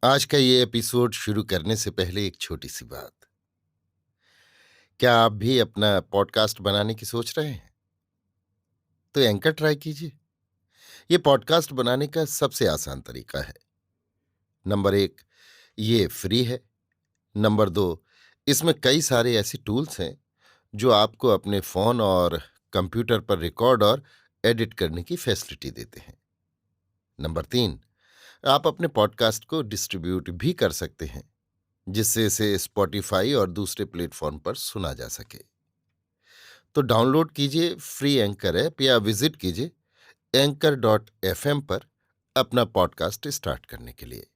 आज का ये एपिसोड शुरू करने से पहले एक छोटी सी बात। क्या आप भी अपना पॉडकास्ट बनाने की सोच रहे हैं? तो एंकर ट्राई कीजिए। ये पॉडकास्ट बनाने का सबसे आसान तरीका है। नंबर 1, ये फ्री है। नंबर 2, इसमें कई सारे ऐसे टूल्स हैं जो आपको अपने फोन और कंप्यूटर पर रिकॉर्ड और एडिट करने की फैसिलिटी देते हैं। नंबर 3, आप अपने पॉडकास्ट को डिस्ट्रीब्यूट भी कर सकते हैं, जिससे इसे स्पॉटिफाई और दूसरे प्लेटफॉर्म पर सुना जा सके। तो डाउनलोड कीजिए फ्री एंकर ऐप या विजिट कीजिए anchor.fm पर अपना पॉडकास्ट स्टार्ट करने के लिए।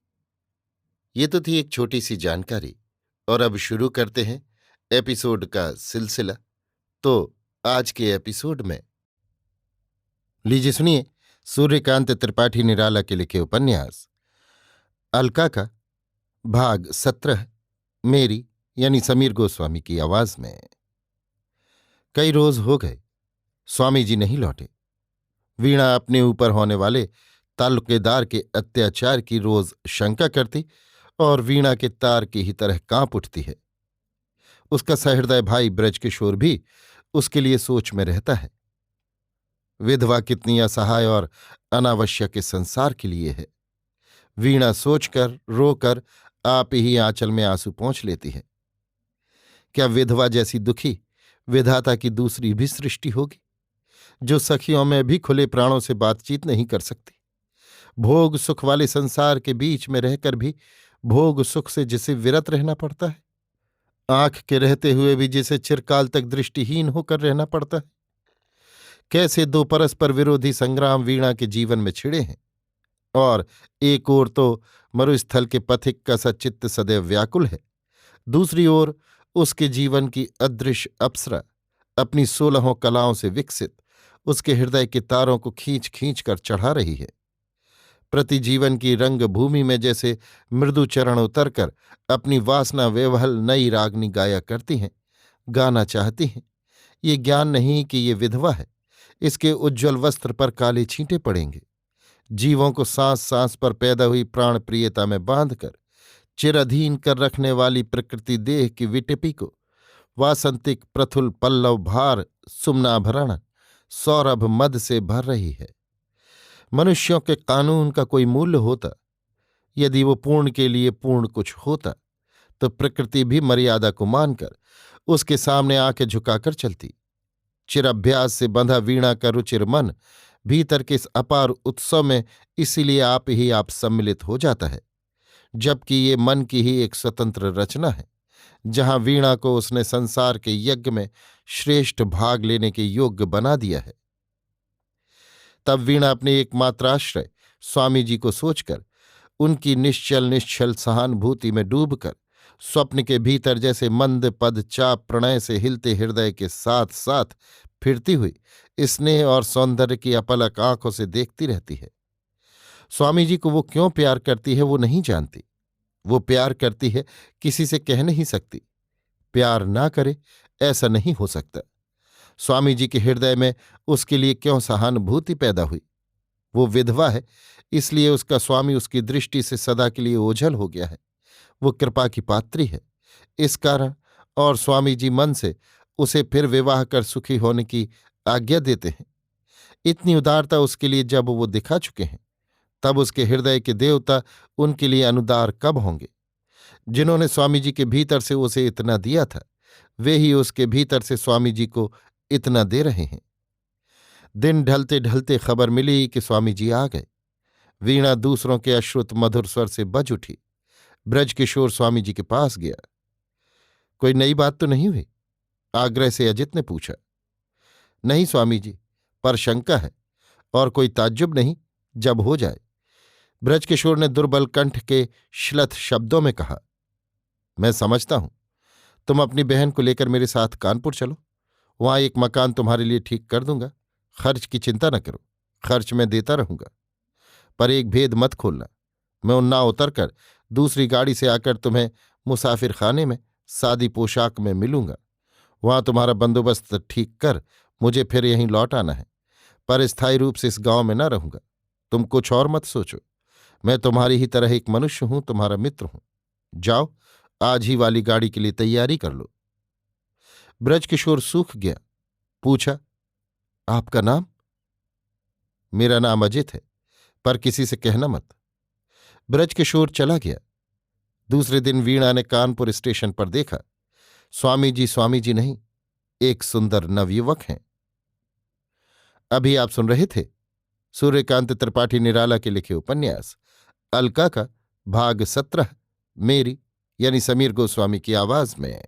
ये तो थी एक छोटी सी जानकारी, और अब शुरू करते हैं एपिसोड का सिलसिला। तो आज के एपिसोड में लीजिए सुनिए सूर्यकांत त्रिपाठी निराला के लिखे उपन्यास अलका का भाग 17, मेरी यानी समीर गोस्वामी की आवाज में। कई रोज हो गए, स्वामी जी नहीं लौटे। वीणा अपने ऊपर होने वाले ताल्लुकेदार के अत्याचार की रोज शंका करती और वीणा के तार की ही तरह कांप उठती है। उसका सहृदय भाई ब्रजकिशोर भी उसके लिए सोच में रहता है। विधवा कितनी असहाय और अनावश्यक इस संसार के लिए है। वीणा सोचकर रोकर आप ही आंचल में आंसू पोंछ लेती है। क्या विधवा जैसी दुखी विधाता की दूसरी भी सृष्टि होगी, जो सखियों में भी खुले प्राणों से बातचीत नहीं कर सकती? भोग सुख वाले संसार के बीच में रहकर भी भोग सुख से जिसे विरत रहना पड़ता है, आंख के रहते हुए भी जिसे चिरकाल तक दृष्टिहीन होकर रहना पड़ता है। कैसे दो परस्पर विरोधी संग्राम वीणा के जीवन में छिड़े हैं, और एक ओर तो मरुस्थल के पथिक का सचित्त सदैव व्याकुल है, दूसरी ओर उसके जीवन की अदृश्य अप्सरा अपनी 16 कलाओं से विकसित उसके हृदय के तारों को खींच खींच कर चढ़ा रही है। प्रति जीवन की रंग भूमि में जैसे मृदु चरण उतरकर अपनी वासना वेवहल नई रागनी गाया करती हैं, गाना चाहती हैं। ये ज्ञान नहीं कि ये विधवा है, इसके उज्ज्वल वस्त्र पर काले छींटे पड़ेंगे। जीवों को सांस सांस पर पैदा हुई प्राण प्रियता में बांधकर चिरअधीन कर रखने वाली प्रकृति देह की विटिपी को वासंतिक प्रथुल पल्लव भार सुम्नाभरण सौरभ मद से भर रही है। मनुष्यों के कानून का कोई मूल्य होता, यदि वो पूर्ण के लिए पूर्ण कुछ होता, तो प्रकृति भी मर्यादा को मानकर उसके सामने आंखें झुकाकर चलती। चिरअभ्यास से बंधा वीणा का रुचिर मन भीतर के इस अपार उत्सव में इसीलिए आप ही आप सम्मिलित हो जाता है, जबकि ये मन की ही एक स्वतंत्र रचना है, जहां वीणा को उसने संसार के यज्ञ में श्रेष्ठ भाग लेने के योग्य बना दिया है। तब वीणा अपने एकमात्र आश्रय स्वामी जी को सोचकर उनकी निश्चल निश्चल सहानुभूति में डूबकर स्वप्न के भीतर जैसे मंद पद चाप प्रणय से हिलते हृदय के साथ साथ फिरती हुई स्नेह और सौंदर्य की अपलक आंखों से देखती रहती है। स्वामी जी को वो क्यों प्यार करती है वो नहीं जानती। वो प्यार करती है, किसी से कह नहीं सकती। प्यार ना करे ऐसा नहीं हो सकता। स्वामी जी के हृदय में उसके लिए क्यों सहानुभूति पैदा हुई? वो विधवा है, इसलिए उसका स्वामी उसकी दृष्टि से सदा के लिए ओझल हो गया है। वो कृपा की पात्री है, इस कारण, और स्वामी जी मन से उसे फिर विवाह कर सुखी होने की आज्ञा देते हैं। इतनी उदारता उसके लिए जब वो दिखा चुके हैं, तब उसके हृदय के देवता उनके लिए अनुदार कब होंगे? जिन्होंने स्वामी जी के भीतर से उसे इतना दिया था, वे ही उसके भीतर से स्वामी जी को इतना दे रहे हैं। दिन ढलते ढलते खबर मिली कि स्वामी जी आ गए। वीणा दूसरों के अश्रुत मधुर स्वर से बज उठी। ब्रजकिशोर स्वामी जी के पास गया। कोई नई बात तो नहीं हुई? आग्रह से अजित ने पूछा। नहीं स्वामी जी, पर शंका है, और कोई ताज्जुब नहीं, जब हो जाए। ब्रजकिशोर ने दुर्बल कंठ के श्लथ शब्दों में कहा। मैं समझता हूं, तुम अपनी बहन को लेकर मेरे साथ कानपुर चलो, वहां एक मकान तुम्हारे लिए ठीक कर दूंगा। खर्च की चिंता न करो, खर्च मैं देता रहूंगा। पर एक भेद मत खोलना, मैं उन्नाव उतरकर दूसरी गाड़ी से आकर तुम्हें मुसाफिर खाने में सादी पोशाक में मिलूंगा। वहां तुम्हारा बंदोबस्त ठीक कर मुझे फिर यहीं लौट आना है, पर स्थायी रूप से इस गांव में न रहूंगा। तुम कुछ और मत सोचो। मैं तुम्हारी ही तरह एक मनुष्य हूं, तुम्हारा मित्र हूं। जाओ, आज ही वाली गाड़ी के लिए तैयारी कर लो। ब्रजकिशोर सूख गया। पूछा, आपका नाम? मेरा नाम अजित है, पर किसी से कहना मत। ब्रजकिशोर चला गया। दूसरे दिन वीणा ने कानपुर स्टेशन पर देखा। स्वामी जी नहीं, एक सुंदर नवयुवक हैं। अभी आप सुन रहे थे सूर्यकांत त्रिपाठी निराला के लिखे उपन्यास अलका का भाग 17, मेरी यानी समीर गोस्वामी की आवाज में।